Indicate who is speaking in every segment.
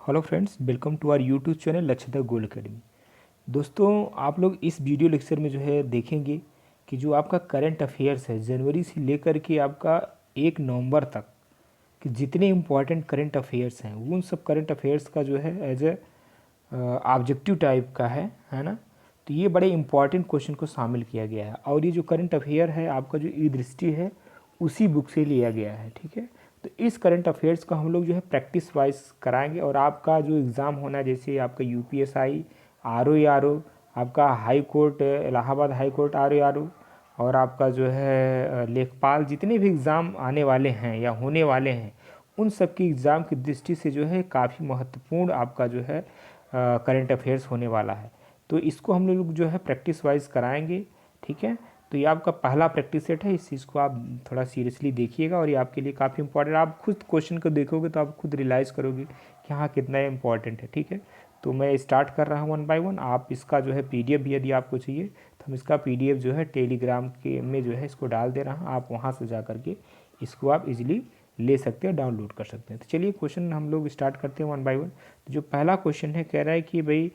Speaker 1: Hello friends, welcome to our YouTube channel Lakshyata gold academy. दोस्तों, आप लोग इस वीडियो लेक्चर में जो है देखेंगे कि जो आपका करंट अफेयर्स है जनवरी से लेकर के आपका 1 नवंबर तक कि जितने इम्पोर्टेंट करंट अफेयर्स हैं उन सब करंट अफेयर्स का जो है एज ए ऑब्जेक्टिव टाइप का है ना। तो ये बड़े इंपॉर्टेंट क्वेश्चन को शामिल किया गया है और ये जो करंट अफेयर है आपका जो ई दृष्टि है उसी बुक से लिया गया है। ठीक है, तो इस करंट अफेयर्स को हम लोग जो है प्रैक्टिस वाइज कराएंगे और आपका जो एग्ज़ाम होना है जैसे आपका यूपीएसआई, आरओ, आपका high court, Allahabad high court RO और आपका जो है लेखपाल, जितने भी एग्ज़ाम आने वाले हैं या होने वाले हैं उन सब की एग्ज़ाम की दृष्टि से जो है काफ़ी महत्वपूर्ण आपका जो है करंट अफेयर्स होने वाला है। तो इसको हम लोग जो है प्रैक्टिस वाइज कराएंगे। ठीक है, तो ये आपका पहला प्रैक्टिस सेट है, इस चीज़ को आप थोड़ा सीरियसली देखिएगा और ये आपके लिए काफ़ी इंपॉर्टेंट। आप खुद क्वेश्चन को देखोगे तो आप खुद रियलाइज़ करोगे कि हाँ कितना इंपॉर्टेंट है। ठीक है, तो मैं स्टार्ट कर रहा हूँ 1 बाय 1। आप इसका जो है पीडीएफ भी यदि आपको चाहिए तो हम इसका पीडीएफ जो है टेलीग्राम के में जो है इसको डाल दे रहा हूँ, आप वहाँ से जा करके इसको आप इजीली ले सकते हैं, डाउनलोड कर सकते हैं। तो चलिए क्वेश्चन हम लोग स्टार्ट करते हैं 1 बाय 1। तो जो पहला क्वेश्चन है कह रहा है कि भाई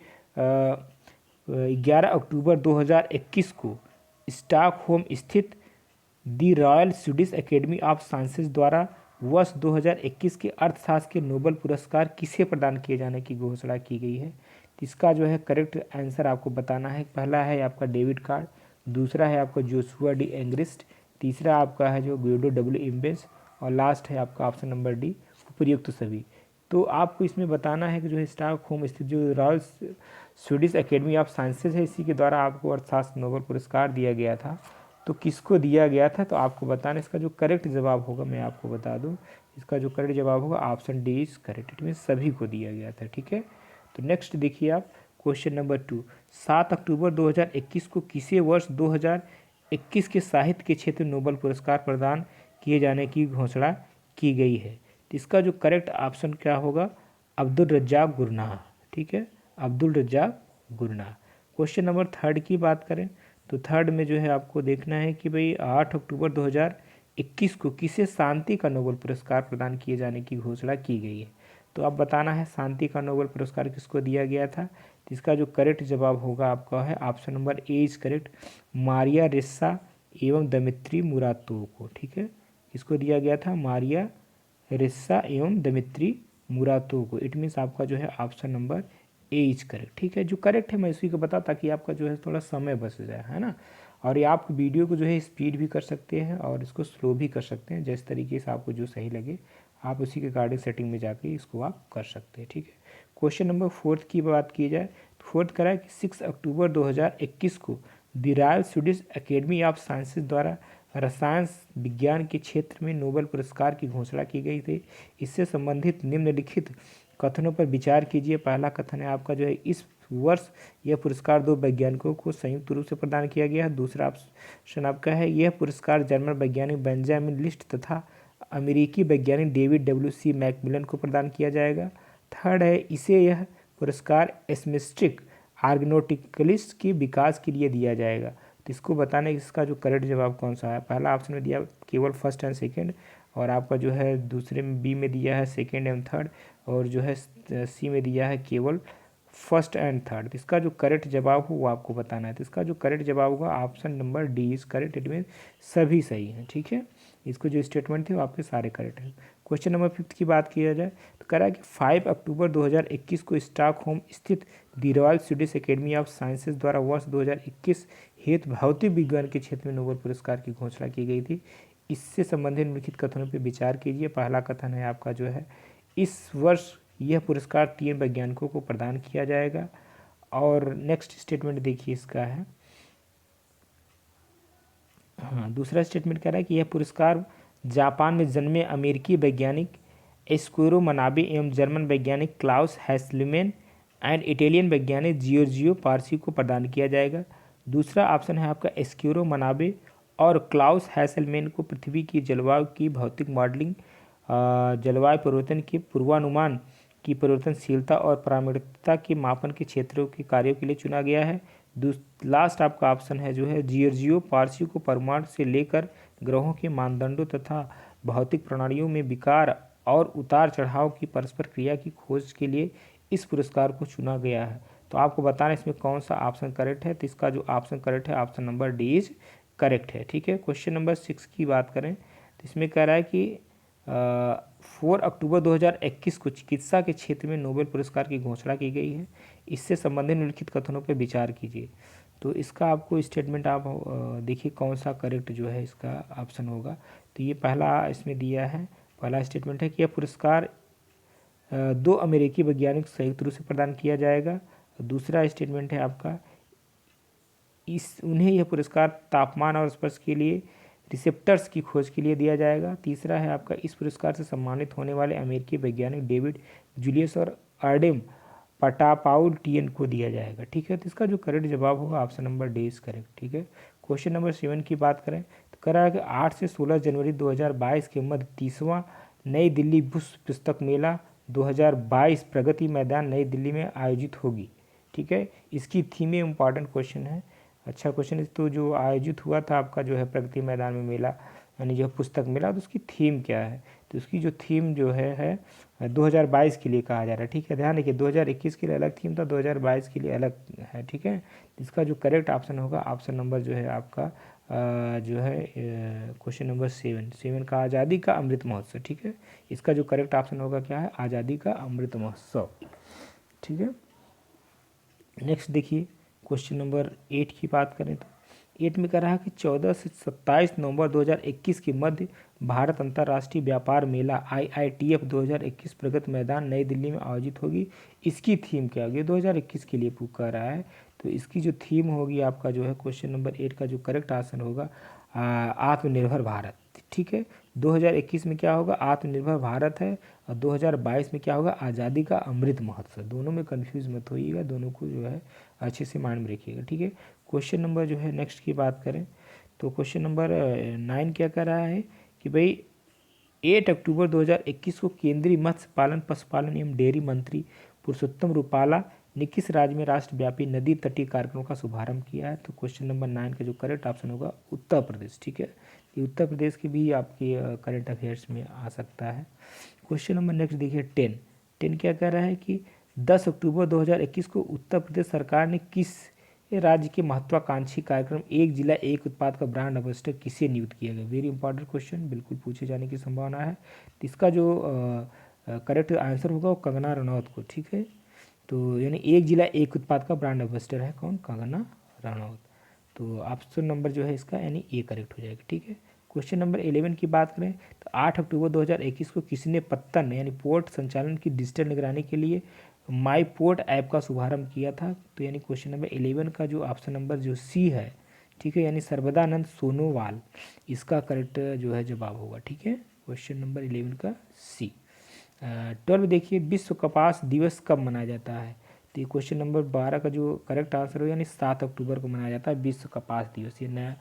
Speaker 1: 11 अक्टूबर 2021 को स्टॉकहोम स्थित the Royal Swedish Academy of Sciences द्वारा वर्ष 2021 के अर्थशास्त्र के नोबेल पुरस्कार किसे प्रदान किए जाने की घोषणा की गई है। तो इसका जो है करेक्ट आंसर आपको बताना है। पहला है आपका डेविड कार्ड, दूसरा है आपका जोशुआ डी एंग्रिस्ट, तीसरा आपका है जो ग्यूडो डब्ल्यू इम्बेंस और लास्ट है आपका ऑप्शन नंबर डी उपयुक्त सभी। तो आपको इसमें बताना है कि जो है स्टॉकहोम स्थित जो royal Swedish Academy of sciences है इसी के द्वारा आपको अर्थशास्त्र नोबेल पुरस्कार दिया गया था। तो किसको दिया गया था तो आपको बताना। इसका जो करेक्ट जवाब होगा मैं आपको बता दूं, इसका जो करेक्ट जवाब होगा option D is correct, it mean सभी को दिया गया था। ठीक है, तो नेक्स्ट देखिए आप क्वेश्चन नंबर 2। 7 अक्टूबर 2021 को किसे वर्ष 2021 के साहित्य के क्षेत्र में नोबेल पुरस्कार प्रदान किए जाने की घोषणा की गई है। तो इसका जो करेक्ट ऑप्शन क्या होगा, अब्दुल रज्जाक गुरनाह। ठीक है, Abdul Razzaq Gurnah. Question number 3 की बात करें तो थर्ड में जो है आपको देखना है कि भाई 8 अक्टूबर 2021 को किसे शांति का नोबेल पुरस्कार प्रदान किए जाने की घोषणा की गई है। तो अब बताना है शांति का नोबेल पुरस्कार किसको दिया गया था। तो इसका जो करेक्ट जवाब होगा आपका है option number A is correct, Maria Ressa एवं दमित्री मुरातोव को। ठीक है, किसको दिया गया था, मारिया रेस्सा एवं दमित्री मुरातोव को। इट मीन्स आपका जो है option number A is correct. ठीक है, जो करेक्ट है मैं इसी को बता ताकि आपका जो है थोड़ा समय बच जाए, है ना। और ये आप वीडियो को जो है स्पीड भी कर सकते हैं और इसको स्लो भी कर सकते हैं, जिस तरीके से आपको जो सही लगे आप उसी के अकॉर्डिंग सेटिंग में जाके इसको आप कर सकते हैं। ठीक है, क्वेश्चन नंबर 4 की बात की जाए तो 4 करा है कि 6 अक्टूबर 2021 को the royal Swedish Academy of Sciences द्वारा रसायन विज्ञान के क्षेत्र में नोबेल पुरस्कार की घोषणा की गई थी। इससे संबंधित निम्नलिखित कथनों पर विचार कीजिए। पहला कथन है आपका जो है इस वर्ष यह पुरस्कार 2 वैज्ञानिकों को संयुक्त रूप से प्रदान किया गया है। दूसरा ऑप्शन आपका है यह पुरस्कार जर्मन वैज्ञानिक बेंजामिन लिस्ट तथा अमेरिकी वैज्ञानिक डेविड डब्ल्यू.सी. मैकमिलन को प्रदान किया जाएगा। थर्ड है इसे यह पुरस्कार एस्मेस्टिक आर्गनोटिकलिस्ट के विकास के लिए दिया जाएगा। तो इसको बताना है इसका जो करेक्ट जवाब कौन सा है। पहला ऑप्शन में दिया केवल फर्स्ट एंड सेकेंड और आपका जो है दूसरे में बी में दिया है सेकेंड एंड थर्ड और जो है सी में दिया है केवल फर्स्ट एंड थर्ड। इसका जो करेक्ट जवाब हो वो आपको बताना है। तो इसका जो करेक्ट जवाब होगा option number D is correct, it mean सभी सही हैं। ठीक है, इसको जो स्टेटमेंट थे वो आपके सारे करेक्ट हैं। क्वेश्चन नंबर 5 की बात किया जाए तो कह रहा है कि 5 अक्टूबर 2021 को स्टॉकहोम स्थित the royal Swedish Academy of Sciences द्वारा वर्ष 2021 हेतु भौतिक विज्ञान के क्षेत्र में नोबेल पुरस्कार की घोषणा की गई थी। इससे संबंधित निम्नलिखित कथनों पर विचार कीजिए। पहला कथन है आपका जो है इस वर्ष यह पुरस्कार 3 वैज्ञानिकों को प्रदान किया जाएगा। और नेक्स्ट स्टेटमेंट देखिए इसका है, हाँ दूसरा स्टेटमेंट कह रहा है कि यह पुरस्कार जापान में जन्मे अमेरिकी वैज्ञानिक एस्क्वेरो मनाबे एवं जर्मन वैज्ञानिक क्लाउस हैसलमैन एंड इटालियन वैज्ञानिक जियोर्जियो पारसी को प्रदान किया जाएगा। दूसरा ऑप्शन है आपका एस्क्वेरो मनाबे और क्लाउस हैसलमैन को पृथ्वी की जलवायु की भौतिक मॉडलिंग, जलवायु परिवर्तन के पूर्वानुमान की परिवर्तनशीलता और पारंपरिकता के मापन के क्षेत्रों के कार्यों के लिए चुना गया है। लास्ट आपका ऑप्शन है जो है जियोर्जियो पारसी को परमाणु से लेकर ग्रहों के मानदंडों तथा भौतिक प्रणालियों में विकार और उतार चढ़ाव की परस्पर क्रिया की खोज के लिए इस पुरस्कार को चुना गया है। तो आपको बताना इसमें कौन सा ऑप्शन करेक्ट है। तो इसका जो ऑप्शन करेक्ट है option number D is correct है। ठीक है, क्वेश्चन नंबर 6 की बात करें तो इसमें कह रहा है कि 4 अक्टूबर 2021 को चिकित्सा के क्षेत्र में नोबेल पुरस्कार की घोषणा की गई है। इससे संबंधित निम्नलिखित कथनों पर विचार कीजिए। तो इसका आपको स्टेटमेंट आप देखिए कौन सा करेक्ट जो है इसका ऑप्शन होगा। तो ये पहला इसमें दिया है, पहला स्टेटमेंट है कि यह पुरस्कार 2 अमेरिकी वैज्ञानिक संयुक्त रूप से प्रदान किया जाएगा। दूसरा स्टेटमेंट है आपका उन्हें यह पुरस्कार तापमान और स्पर्श के लिए रिसेप्टर्स की खोज के लिए दिया जाएगा। तीसरा है आपका इस पुरस्कार से सम्मानित होने वाले अमेरिकी वैज्ञानिक डेविड जूलियस और आर्डेम पटापाउटियन को दिया जाएगा। ठीक है, तो इसका जो करेक्ट जवाब होगा option number D is correct. ठीक है, क्वेश्चन नंबर 7 की बात करें तो कह रहा है कि 8 से 16 जनवरी 2022 के मध्य 30वां नई दिल्ली विश्व पुस्तक मेला 2022 प्रगति मैदान नई दिल्ली में आयोजित होगी। ठीक है, इसकी थीम में इम्पॉर्टेंट क्वेश्चन है, अच्छा क्वेश्चन। तो जो आयोजित हुआ था आपका जो है प्रगति मैदान में मेला यानी जो पुस्तक मेला, तो उसकी थीम क्या है। तो उसकी जो थीम जो है 2022 के लिए कहा जा रहा है। ठीक है, ध्यान रखिए 2021 के लिए अलग थीम था, 2022 के लिए अलग है। ठीक है, इसका जो करेक्ट ऑप्शन होगा ऑप्शन नंबर जो है आपका जो है क्वेश्चन नंबर 7 का आज़ादी का अमृत महोत्सव। ठीक है, इसका जो करेक्ट ऑप्शन होगा क्या है, आज़ादी का अमृत महोत्सव। ठीक है, नेक्स्ट देखिए क्वेश्चन नंबर 8 की बात करें तो 8 में कह रहा है कि 14 से 27 नवंबर 2021 के मध्य भारत अंतर्राष्ट्रीय व्यापार मेला IITF 2021 प्रगति मैदान नई दिल्ली में आयोजित होगी। इसकी थीम क्या होगी, 2021 के लिए पूछ कर रहा है। तो इसकी जो थीम होगी आपका जो है क्वेश्चन नंबर 8 का जो करेक्ट आंसर होगा आत्मनिर्भर भारत। ठीक है, 2021 में क्या होगा, आत्मनिर्भर भारत है, और 2022 में क्या होगा, आज़ादी का अमृत महोत्सव। दोनों में कंफ्यूज मत होइएगा, दोनों को जो है अच्छे से माइंड में रखिएगा। ठीक है, क्वेश्चन नंबर जो है नेक्स्ट की बात करें तो क्वेश्चन नंबर 9 क्या कर रहा है कि भाई 8 अक्टूबर 2021 को केंद्रीय मत्स्य पालन पशुपालन एवं डेयरी मंत्री पुरुषोत्तम रूपाला ने किस राज्य में राष्ट्रव्यापी नदी तटीय कार्यक्रमों का शुभारंभ किया है। तो क्वेश्चन नंबर 9 का जो करेक्ट ऑप्शन होगा उत्तर प्रदेश। ठीक है, ये उत्तर प्रदेश की भी आपकी करंट अफेयर्स में आ सकता है। क्वेश्चन नंबर नेक्स्ट देखिए 10 क्या कह रहा है कि 10 अक्टूबर 2021 को उत्तर प्रदेश सरकार ने किस राज्य के महत्वाकांक्षी कार्यक्रम एक जिला एक उत्पाद का ब्रांड एम्बेसडर किसे नियुक्त किया गया। वेरी इंपॉर्टेंट क्वेश्चन, बिल्कुल पूछे जाने की संभावना है। तो इसका जो करेक्ट आंसर होगा वो कंगना रनौत को। ठीक है, तो यानी एक जिला एक उत्पाद का ब्रांड एम्बेसडर है कौन, कंगना रनौत। तो ऑप्शन नंबर जो है इसका यानी ए करेक्ट हो जाएगा। ठीक है, क्वेश्चन नंबर 11 की बात करें तो 8 अक्टूबर 2021 को किसने पत्तन यानी पोर्ट संचालन की डिजिटल निगरानी के लिए माई पोर्ट ऐप का शुभारंभ किया था। तो यानी क्वेश्चन नंबर 11 का जो ऑप्शन नंबर जो सी है, ठीक है, यानी सर्वदानंद सोनोवाल, इसका करेक्ट जो है जवाब होगा। ठीक है, क्वेश्चन नंबर 11 का सी। 12 देखिए विश्व कपास दिवस कब मनाया जाता है। तो ये क्वेश्चन नंबर 12 का जो करेक्ट आंसर हो यानी 7 अक्टूबर को मनाया जाता है विश्व कपास दिवस। ये नया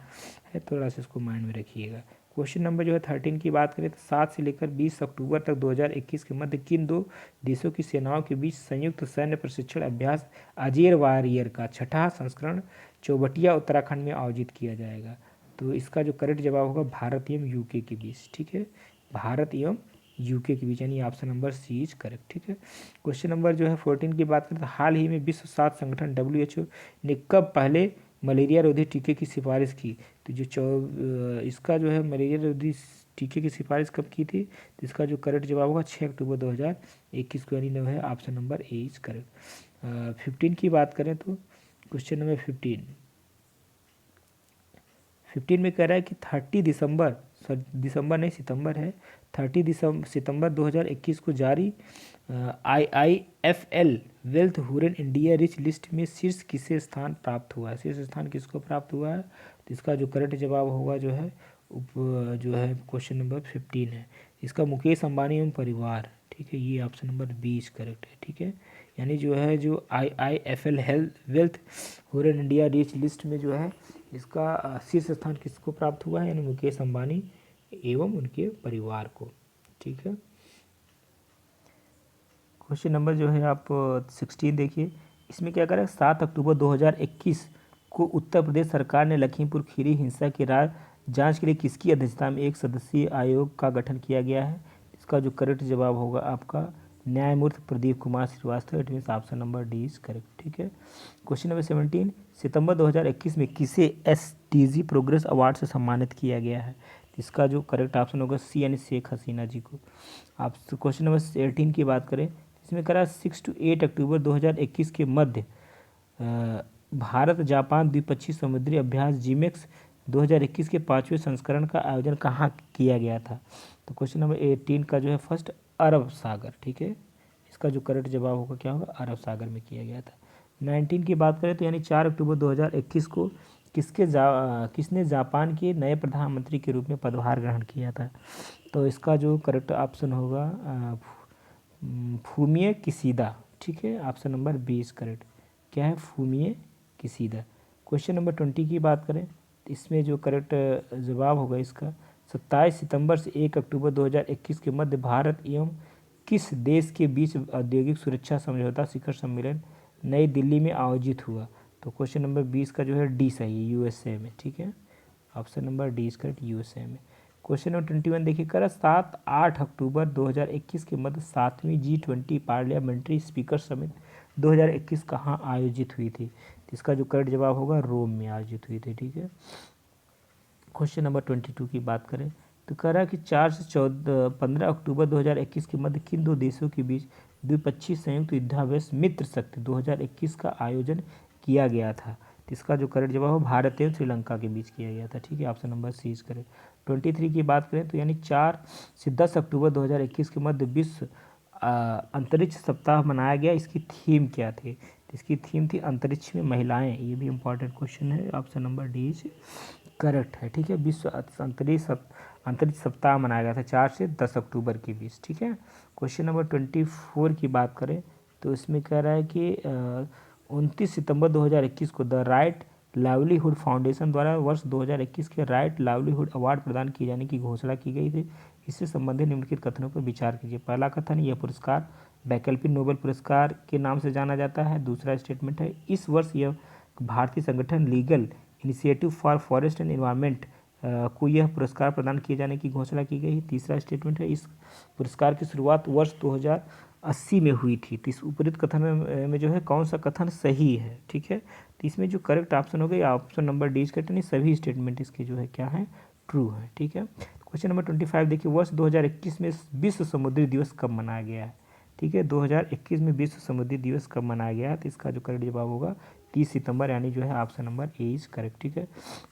Speaker 1: है, थोड़ा सा इसको माइंड में रखिएगा। क्वेश्चन नंबर जो है 13 की बात करें तो 7 से लेकर 20 अक्टूबर तक 2021 के मध्य किन दो देशों की सेनाओं के बीच संयुक्त सैन्य प्रशिक्षण अभ्यास अजेर वारियर का 6ठा संस्करण चौबटिया उत्तराखंड में आयोजित किया जाएगा। तो इसका जो करेक्ट जवाब होगा भारत एवं यूके के बीच। ठीक है, भारत एवं यूके के बीच, यानी option number C is correct. ठीक है, क्वेश्चन नंबर जो है 14 की बात करें तो हाल ही में विश्व स्वास्थ्य संगठन WHO ने कब पहले मलेरिया रोधी टीके की सिफारिश की। तो जो इसका जो है मलेरिया रोधी टीके की सिफारिश कब की थी। तो इसका जो करेक्ट जवाब होगा 6 अक्टूबर 2021 को, यानी है option number A is correct. 15 की बात करें तो क्वेश्चन नंबर 15 में कह रहा है कि 30 दिसंबर दिसंबर नहीं सितंबर है, 30 सितंबर 2021 को जारी IIFL wealth Huron India rich list में शीर्ष किसे स्थान प्राप्त हुआ है, शीर्ष स्थान किसको प्राप्त हुआ है। तो इसका जो करेक्ट जवाब होगा जो है क्वेश्चन नंबर 15 है, इसका मुकेश अंबानी एवं परिवार। ठीक है, ये ऑप्शन नंबर 20 करेक्ट है। ठीक है, यानी जो है जो IIFL wealth Huron India rich list में जो है इसका शीर्ष स्थान किसको प्राप्त हुआ है, यानी मुकेश अंबानी एवं उनके परिवार को। ठीक है, क्वेश्चन नंबर जो है आप 16 देखिए, इसमें क्या करें 7 अक्टूबर 2021 को उत्तर प्रदेश सरकार ने लखीमपुर खीरी हिंसा की जांच के लिए किसकी अध्यक्षता में एक सदस्यीय आयोग का गठन किया गया है। इसका जो करेक्ट जवाब होगा आपका न्यायमूर्ति Pradeep Kumar Srivastava. It means option number D is correct. ठीक है। क्वेश्चन नंबर 17, सितंबर 2021 में किसे एसडीजी प्रोग्रेस अवार्ड से सम्मानित किया गया है? इसका जो करेक्ट ऑप्शन होगा सी यानी शेख हसीना जी को। आप क्वेश्चन नंबर 18 की बात करें, इसमें करा 6 to 8 अक्टूबर 2021 के मध्य भारत जापान द्विपक्षीय समुद्री अभ्यास जीमेक्स 2021 के 5वें संस्करण का आयोजन कहाँ किया गया था? तो क्वेश्चन नंबर 18 का जो है फर्स्ट अरब सागर। ठीक है। इसका जो करेक्ट जवाब होगा क्या होगा? अरब सागर में किया गया था। 19 की बात करें तो यानी 4 अक्टूबर 2021 को किसने जापान के नए प्रधानमंत्री के रूप में पदभार ग्रहण किया था? तो इसका जो करेक्ट ऑप्शन होगा फूमिए किसीदा। ठीक है। Option number 20 correct. क्या है? फूमिए किसीदा। क्वेश्चन नंबर 20 की बात करें तो इसमें जो करेक्ट जवाब होगा इसका 27 सितंबर से 1 अक्टूबर 2021 के मध्य भारत एवं किस देश के बीच औद्योगिक सुरक्षा समझौता शिखर सम्मेलन नई दिल्ली में आयोजित हुआ? तो क्वेश्चन नंबर 20 का जो है डी सही है, यूएसए में। ठीक है। Option number D is correct, USA में। क्वेश्चन नंबर 21 देखिए, कर 7-8 अक्टूबर 2021 के मध्य 7वीं G20 पार्लियामेंट्री स्पीकर समिट 2021 कहाँ आयोजित हुई थी? इसका जो करेक्ट जवाब होगा रोम में आयोजित हुई थी। ठीक है। क्वेश्चन नंबर 22 की बात करें तो कह रहा है कि 4 से 15 अक्टूबर 2021 के मध्य किन दो देशों के बीच द्विपक्षीय संयुक्त युद्धाभ्यास मित्र शक्ति 2021 का आयोजन किया गया था? तो इसका जो करेक्ट जवाब हो भारत एवं श्रीलंका के बीच किया गया था। ठीक है। Option number C is correct. 23 की बात करें तो यानी 4 से 10 अक्टूबर 2021 के मध्य विश्व अंतरिक्ष सप्ताह मनाया गया। इसकी थीम क्या थी? इसकी थीम थी अंतरिक्ष में महिलाएं। ये भी इंपॉर्टेंट क्वेश्चन है। Option number D is correct है। ठीक है। विश्व अंतरिक्ष सप्ताह मनाया गया था 4 से 10 अक्टूबर के बीच। ठीक है। क्वेश्चन नंबर 24 की बात करें तो इसमें कह रहा है कि 29 सितंबर 2021 को द राइट लाइवलीहुड फाउंडेशन द्वारा वर्ष 2021 के राइट लाइवलीहुड अवार्ड प्रदान किए जाने की घोषणा की गई थी। इससे संबंधित निम्नलिखित कथनों पर विचार कीजिए। पहला कथन, यह पुरस्कार वैकल्पिक नोबेल पुरस्कार के नाम से जाना जाता है। दूसरा स्टेटमेंट है, इस वर्ष यह भारतीय संगठन legal initiative for forest and environment को यह पुरस्कार प्रदान किए जाने की घोषणा की गई। तीसरा स्टेटमेंट है, इस पुरस्कार की शुरुआत वर्ष 2080 में हुई थी। तो इस उपरोक्त कथन में जो है कौन सा कथन सही है? ठीक है। तो इसमें जो करेक्ट ऑप्शन हो गया ऑप्शन नंबर डी करेक्ट, नहीं सभी स्टेटमेंट इसके जो है क्या है? ट्रू है। ठीक है। क्वेश्चन नंबर 25 देखिए, वर्ष 2021 में विश्व समुद्री दिवस कब मनाया गया है? ठीक है। 2021 में विश्व समुद्री दिवस कब मनाया गया है? तो इसका जो करेक्ट जवाब होगा 30 सितंबर, यानी जो है option number A is correct. ठीक है।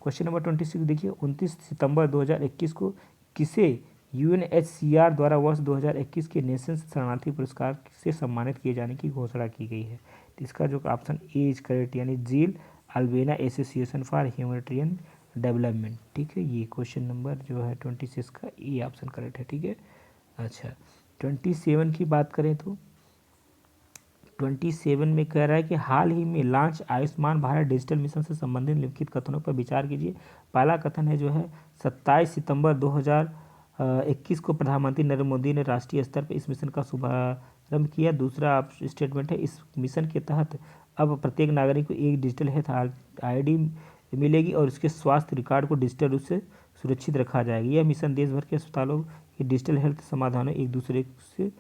Speaker 1: क्वेश्चन नंबर 26 देखिए, 29 सितंबर 2021 को किसे यूएनएचसीआर द्वारा वर्ष 2021 के नेशंस शरणार्थी पुरस्कार से सम्मानित किए जाने की घोषणा की गई है? तो इसका जो ऑप्शन ए इज करेक्ट, यानी जील अल्बेना एसोसिएशन फॉर ह्यूमैनिटेरियन डेवलपमेंट। ठीक है। ये क्वेश्चन नंबर जो है 26 का ए ऑप्शन करेक्ट है। ठीक है। अच्छा, 27 की बात करें तो 27 में कह रहा है कि हाल ही में launch Ayushman Bharat digital mission से संबंधित निम्नलिखित कथनों पर विचार कीजिए। पहला कथन है जो है 27 सितंबर 2021 को प्रधानमंत्री नरेंद्र मोदी ने राष्ट्रीय स्तर पर इस मिशन का शुभारंभ किया। दूसरा स्टेटमेंट है, इस मिशन के तहत अब प्रत्येक नागरिक को एक डिजिटल हेल्थ आईडी मिलेगी और उसके स्वास्थ्य रिकॉर्ड को डिजिटल रूप से सुरक्षित रखा जाएगा। यह मिशन देश भर के अस्पतालों के डिजिटल हेल्थ समाधानों एक दूसरे से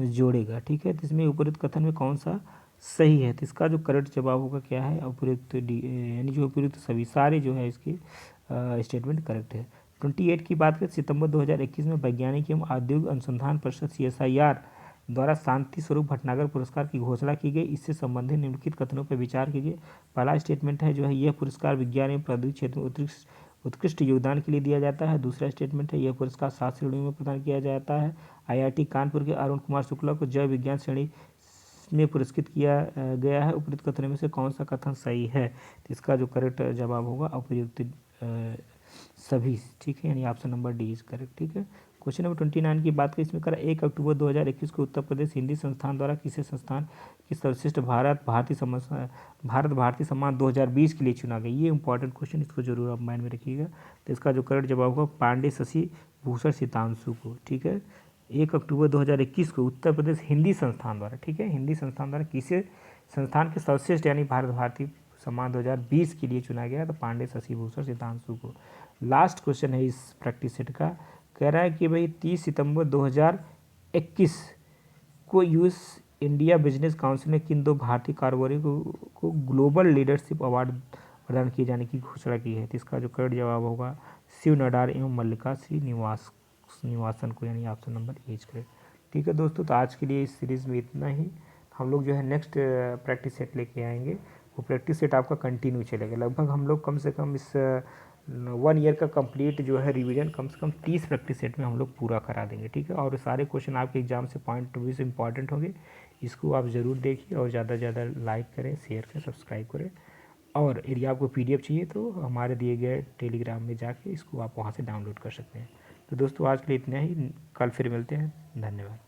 Speaker 1: जोड़ेगा। ठीक है। तो इसमें उपरोक्त कथन में कौन सा सही है? तो इसका जो करेक्ट जवाब होगा क्या है? उपरोक्त यानी जो उपरोक्त सभी सारे जो है इसके स्टेटमेंट करेक्ट है। 28 की बात करें, सितंबर 2021 में वैज्ञानिक एवं औद्योगिक अनुसंधान परिषद CSIR द्वारा शांति स्वरूप भटनागर पुरस्कार की घोषणा की गई। इससे संबंधित निम्नलिखित कथनों पर विचार कीजिए। पहला स्टेटमेंट है जो है, यह पुरस्कार विज्ञान एवं प्रौद्योगिक क्षेत्र में उत्कृष्ट योगदान के लिए दिया जाता है। दूसरा स्टेटमेंट है, यह पुरस्कार 7 श्रेणियों में प्रदान किया जाता है। IIT कानपुर के अरुण कुमार शुक्ला को जैव विज्ञान श्रेणी में पुरस्कृत किया गया है। उपरोक्त कथनों में से कौन सा कथन सही है? तो इसका जो करेक्ट जवाब होगा उपयुक्त सभी। ठीक है। यानी option number D is correct. ठीक है। क्वेश्चन नंबर 29 की बात करें, इसमें करा 1 अक्टूबर 2021 को उत्तर प्रदेश हिंदी संस्थान द्वारा किसी संस्थान की सर्वश्रेष्ठ भारत भारती सम्मान 2020 के लिए चुना गया। ये इंपॉर्टेंट क्वेश्चन, इसको जरूर आप माइंड में रखिएगा। तो इसका जो करेक्ट जवाब होगा पांडे शशि भूषण सितांशु को। ठीक है। 1 अक्टूबर 2021 को उत्तर प्रदेश हिंदी संस्थान द्वारा, ठीक है, हिंदी संस्थान द्वारा किसी संस्थान के सर्वश्रेष्ठ यानी भारत भारती सम्मान 2020 के लिए चुना गया, तो पांडे शशि भूषण सितांशु को। लास्ट क्वेश्चन है इस प्रैक्टिस सेट का, कह रहा है कि भाई 30 सितंबर 2021 को यूएस इंडिया बिजनेस काउंसिल ने किन दो भारतीय कारोबारियों को ग्लोबल लीडरशिप अवार्ड प्रदान किए जाने की घोषणा की है? तो इसका जो करेक्ट जवाब होगा शिव नडार एवं मल्लिका श्रीनिवासन को, यानी option number A is correct. ठीक है दोस्तों, तो आज के लिए इस सीरीज़ में इतना ही। हम लोग जो है नेक्स्ट प्रैक्टिस सेट लेके आएंगे। वो प्रैक्टिस सेट आपका कंटिन्यू चलेगा। लगभग हम लोग कम से कम इस 1 ईयर का कंप्लीट जो है रिवीजन कम से कम 30 प्रैक्टिस सेट में हम लोग पूरा करा देंगे। ठीक है, और सारे क्वेश्चन आपके एग्जाम से पॉइंट ऑफ व्यू से इंपॉर्टेंट होंगे। इसको आप ज़रूर देखिए और ज़्यादा से ज़्यादा लाइक करें, शेयर करें, सब्सक्राइब करें। और यदि आपको PDF चाहिए तो हमारे दिए गए टेलीग्राम में जाके इसको आप वहाँ से डाउनलोड कर सकते हैं। तो दोस्तों आज के लिए इतना ही, कल फिर मिलते हैं। धन्यवाद।